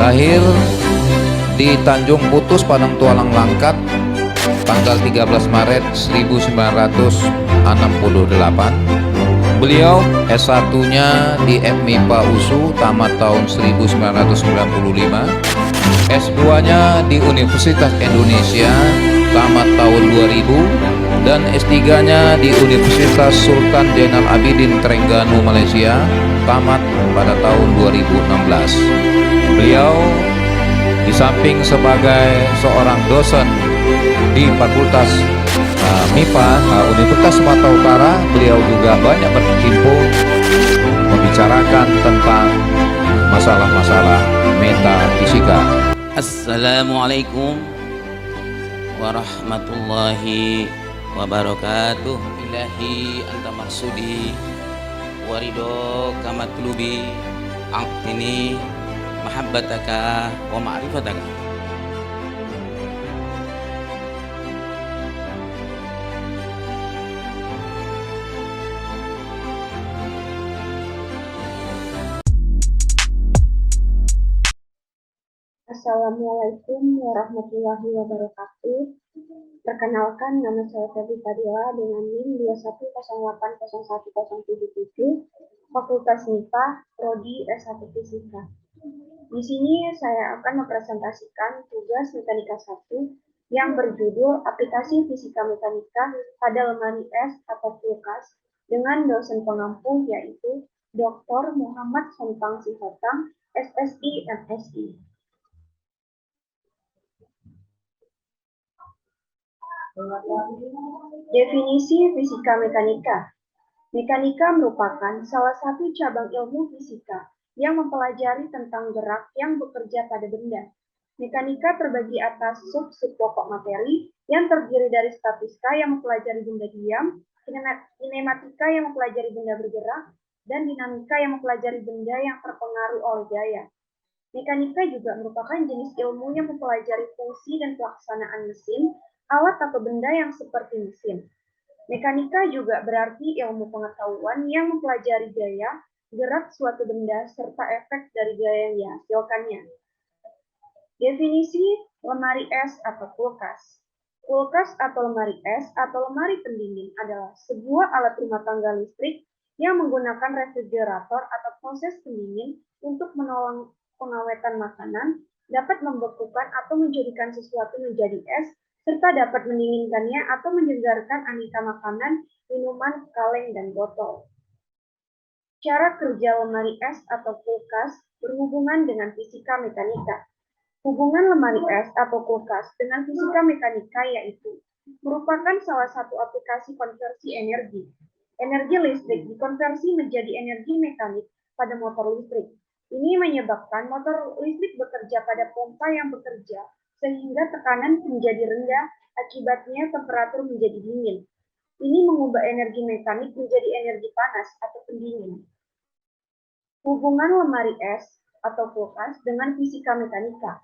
Lahir di Tanjung Putus, Padang Tualang Langkat, tanggal 13 Maret 1968. Beliau S1-nya di FMIPA USU, tamat tahun 1995. S2-nya di Universitas Indonesia, tamat tahun 2000. Dan S3-nya di Universitas Sultan Zainal Abidin Terengganu, Malaysia, tamat pada tahun 2016. Beliau di samping sebagai seorang dosen di Fakultas MIPA Universitas Sumatera Utara, beliau juga banyak berkecimpung membicarakan tentang masalah-masalah metafisika. Assalamualaikum warahmatullahi wabarakatuh. Ilahi anta maksudi warido kamatlubi aqtini mahabbataka wa ma'rifataka. Assalamualaikum warahmatullahi wabarakatuh. Perkenalkan, nama saya Febri Fadila dengan NIM 210801077, Fakultas MIPA, Prodi S1 Fisika. Di sini saya akan mempresentasikan tugas Mekanika 1 yang berjudul Aplikasi Fisika Mekanika pada Lemari S atau kulkas dengan dosen pengampu yaitu Dr. Muhammad Sontang Sihotam, SSI MSI. Definisi fisika mekanika. Mekanika merupakan salah satu cabang ilmu fisika yang mempelajari tentang gerak yang bekerja pada benda. Mekanika terbagi atas sub-sub pokok materi yang terdiri dari statistika yang mempelajari benda diam, kinematika yang mempelajari benda bergerak, dan dinamika yang mempelajari benda yang terpengaruh oleh gaya. Mekanika juga merupakan jenis ilmu yang mempelajari fungsi dan pelaksanaan mesin, alat atau benda yang seperti mesin. Mekanika juga berarti ilmu pengetahuan yang mempelajari gaya, gerak suatu benda, serta efek dari gaya yang dihasilkannya. Definisi lemari es atau kulkas. Kulkas atau lemari es atau lemari pendingin adalah sebuah alat rumah tangga listrik yang menggunakan refrigerator atau proses pendingin untuk menolong pengawetan makanan, dapat membekukan atau menjadikan sesuatu menjadi es, serta dapat mendinginkannya atau menyegarkan aneka makanan, minuman, kaleng, dan botol. Cara kerja lemari es atau kulkas berhubungan dengan fisika mekanika. Hubungan lemari es atau kulkas dengan fisika mekanika yaitu merupakan salah satu aplikasi konversi energi. Energi listrik dikonversi menjadi energi mekanik pada motor listrik. Ini menyebabkan motor listrik bekerja pada pompa yang bekerja sehingga tekanan menjadi rendah, akibatnya temperatur menjadi dingin. Ini mengubah energi mekanik menjadi energi panas atau pendingin. Hubungan lemari es atau kulkas dengan fisika mekanika.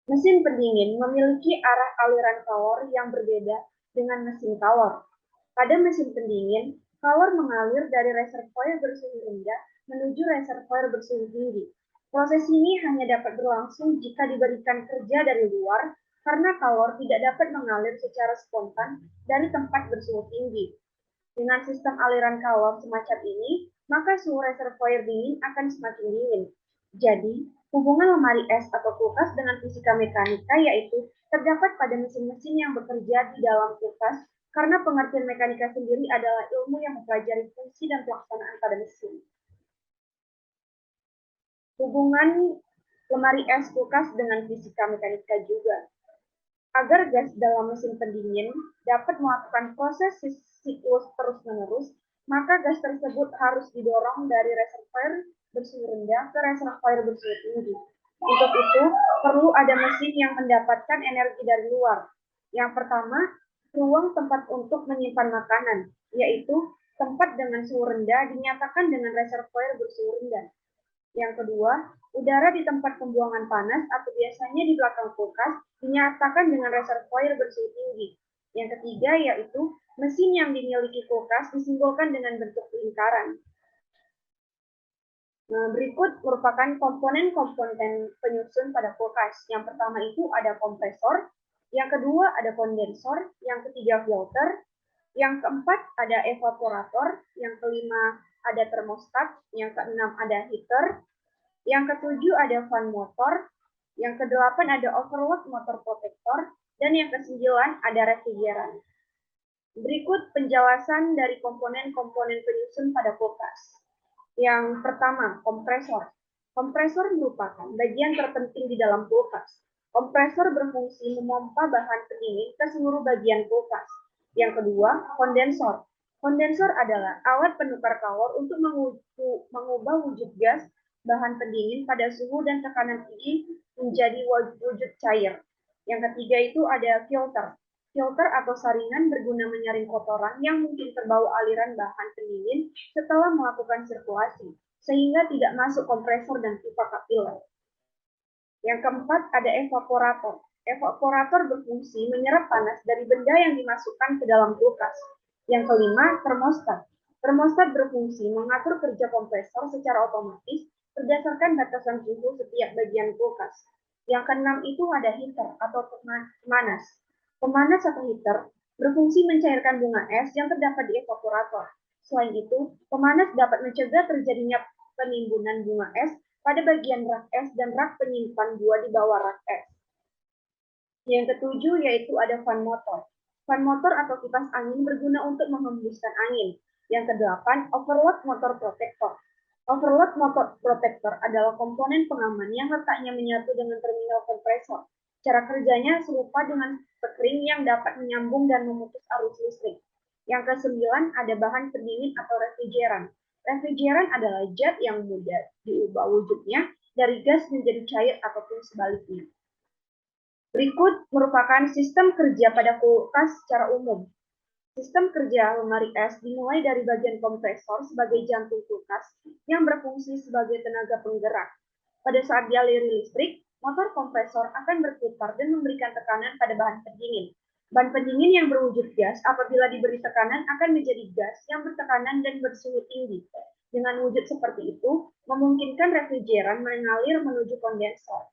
Mesin pendingin memiliki arah aliran kalor yang berbeda dengan mesin kalor. Pada mesin pendingin, kalor mengalir dari reservoir bersuhu rendah menuju reservoir bersuhu tinggi. Proses ini hanya dapat berlangsung jika diberikan kerja dari luar, karena kalor tidak dapat mengalir secara spontan dari tempat bersuhu tinggi. Dengan sistem aliran kalor semacam ini, maka suhu reservoir dingin akan semakin dingin. Jadi, hubungan lemari es atau kulkas dengan fisika mekanika yaitu terdapat pada mesin-mesin yang bekerja di dalam kulkas, karena pengertian mekanika sendiri adalah ilmu yang mempelajari fungsi dan pelaksanaan pada mesin. Hubungan lemari es kulkas dengan fisika mekanika juga. Agar gas dalam mesin pendingin dapat melakukan proses siklus terus-menerus, maka gas tersebut harus didorong dari reservoir bersuhu rendah ke reservoir bersuhu tinggi. Untuk itu, perlu ada mesin yang mendapatkan energi dari luar. Yang pertama, ruang tempat untuk menyimpan makanan, yaitu tempat dengan suhu rendah dinyatakan dengan reservoir bersuhu rendah. Yang kedua, udara di tempat pembuangan panas atau biasanya di belakang kulkas dinyatakan dengan reservoir bersuhu tinggi. Yang ketiga yaitu mesin yang dimiliki kulkas disimbolkan dengan bentuk lingkaran. Berikut merupakan komponen-komponen penyusun pada kulkas. Yang pertama itu ada kompresor, yang kedua ada kondensor, yang ketiga filter, yang keempat ada evaporator, yang kelima ada termostat, yang keenam ada heater, yang ketujuh ada fan motor, yang kedelapan ada overload motor protector, dan yang kesembilan ada refrigeran. Berikut penjelasan dari komponen-komponen penyusun pada kulkas. Yang pertama, kompresor. Kompresor merupakan bagian terpenting di dalam kulkas. Kompresor berfungsi memompa bahan pendingin ke seluruh bagian kulkas. Yang kedua, kondensor. Kondensor adalah alat penukar kalor untuk mengubah wujud gas bahan pendingin pada suhu dan tekanan tinggi menjadi wujud cair. Yang ketiga itu ada filter. Filter atau saringan berguna menyaring kotoran yang mungkin terbawa aliran bahan pendingin setelah melakukan sirkulasi, sehingga tidak masuk kompresor dan pipa kapiler. Yang keempat ada evaporator. Evaporator berfungsi menyerap panas dari benda yang dimasukkan ke dalam kulkas. Yang kelima, termostat. Termostat berfungsi mengatur kerja kompresor secara otomatis berdasarkan batasan suhu setiap bagian kulkas. Yang keenam itu ada heater atau pemanas. Pemanas atau heater berfungsi mencairkan bunga es yang terdapat di evaporator. Selain itu, pemanas dapat mencegah terjadinya penimbunan bunga es pada bagian rak es dan rak penyimpan buah di bawah rak es. Yang ketujuh yaitu ada fan motor. Fan motor atau kipas angin berguna untuk menghembuskan angin. Yang kedelapan, overload motor protector. Overload motor protector adalah komponen pengaman yang letaknya menyatu dengan terminal kompresor. Cara kerjanya serupa dengan spring yang dapat menyambung dan memutus arus listrik. Yang kesembilan ada bahan pendingin atau refrigeran. Refrigeran adalah zat yang mudah diubah wujudnya dari gas menjadi cair ataupun sebaliknya. Berikut merupakan sistem kerja pada kulkas secara umum. Sistem kerja lemari es dimulai dari bagian kompresor sebagai jantung kulkas yang berfungsi sebagai tenaga penggerak. Pada saat dialiri listrik, motor kompresor akan berputar dan memberikan tekanan pada bahan pendingin. Bahan pendingin yang berwujud gas apabila diberi tekanan akan menjadi gas yang bertekanan dan bersuhu tinggi. Dengan wujud seperti itu, memungkinkan refrigeran mengalir menuju kondensor.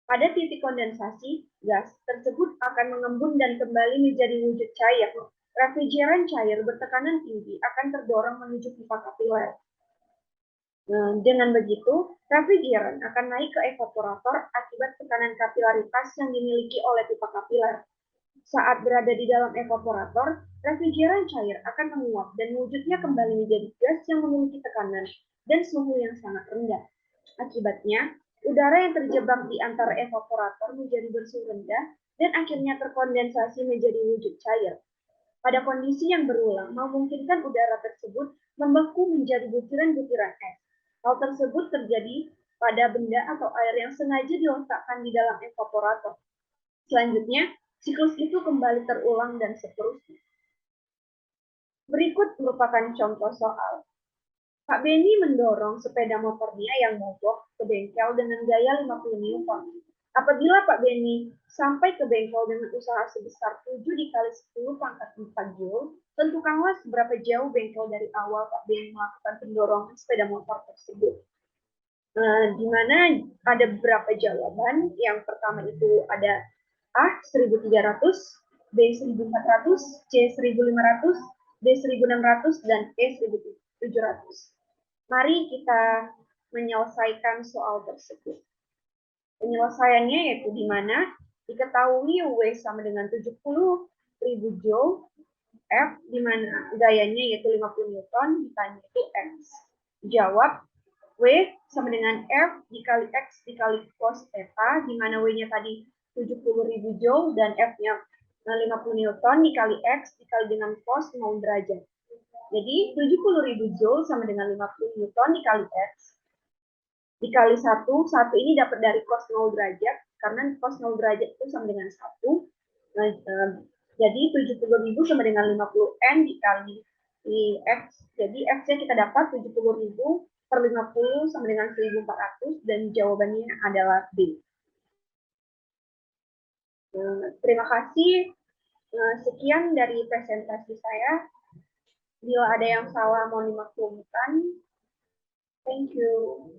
Pada titik kondensasi, gas tersebut akan mengembun dan kembali menjadi wujud cair. Refrigeran cair bertekanan tinggi akan terdorong menuju pipa kapiler. Dengan begitu, refrigeran akan naik ke evaporator akibat tekanan kapilaritas yang dimiliki oleh pipa kapiler. Saat berada di dalam evaporator, refrigeran cair akan menguap dan wujudnya kembali menjadi gas yang memiliki tekanan dan suhu yang sangat rendah. Akibatnya, udara yang terjebak di antara evaporator menjadi bersuhu rendah dan akhirnya terkondensasi menjadi wujud cair. Pada kondisi yang berulang, memungkinkan udara tersebut membeku menjadi butiran-butiran es. Hal tersebut terjadi pada benda atau air yang sengaja diletakkan di dalam evaporator. Selanjutnya, siklus itu kembali terulang dan seterusnya. Berikut merupakan contoh soal. Pak Beni mendorong sepeda motornya yang mogok ke bengkel dengan gaya 50 Newton. Apabila Pak Beni sampai ke bengkel dengan usaha sebesar 7 dikali 10 pangkat 4 Joule, tentukanlah seberapa jauh bengkel dari awal Pak Beni melakukan pendorongan sepeda motor tersebut. Di mana ada beberapa jawaban. Yang pertama itu ada A 1300, B 1400, C 1500, D 1600, dan E 1700. Mari kita menyelesaikan soal tersebut. Penyelesaiannya yaitu di mana diketahui W sama dengan 70.000 Joule, F di mana gayanya yaitu 50 Newton, ditanya itu X. Jawab, W sama dengan F dikali X dikali cos theta, di mana W-nya tadi 70.000 Joule dan F-nya 50 Newton dikali X dikali dengan cos 0 derajat. Jadi 70.000 Joule sama dengan 50 Newton dikali X dikali 1 ini dapat dari cos 0 derajat, karena cos 0 derajat itu sama dengan 1. Jadi 70.000 sama dengan 50N dikali X. Jadi X-nya kita dapat 70.000 per 50 sama dengan 1.400, dan jawabannya adalah B. Terima kasih. Sekian dari presentasi saya. Bila ada yang salah mohon dimaklumkan. Thank you.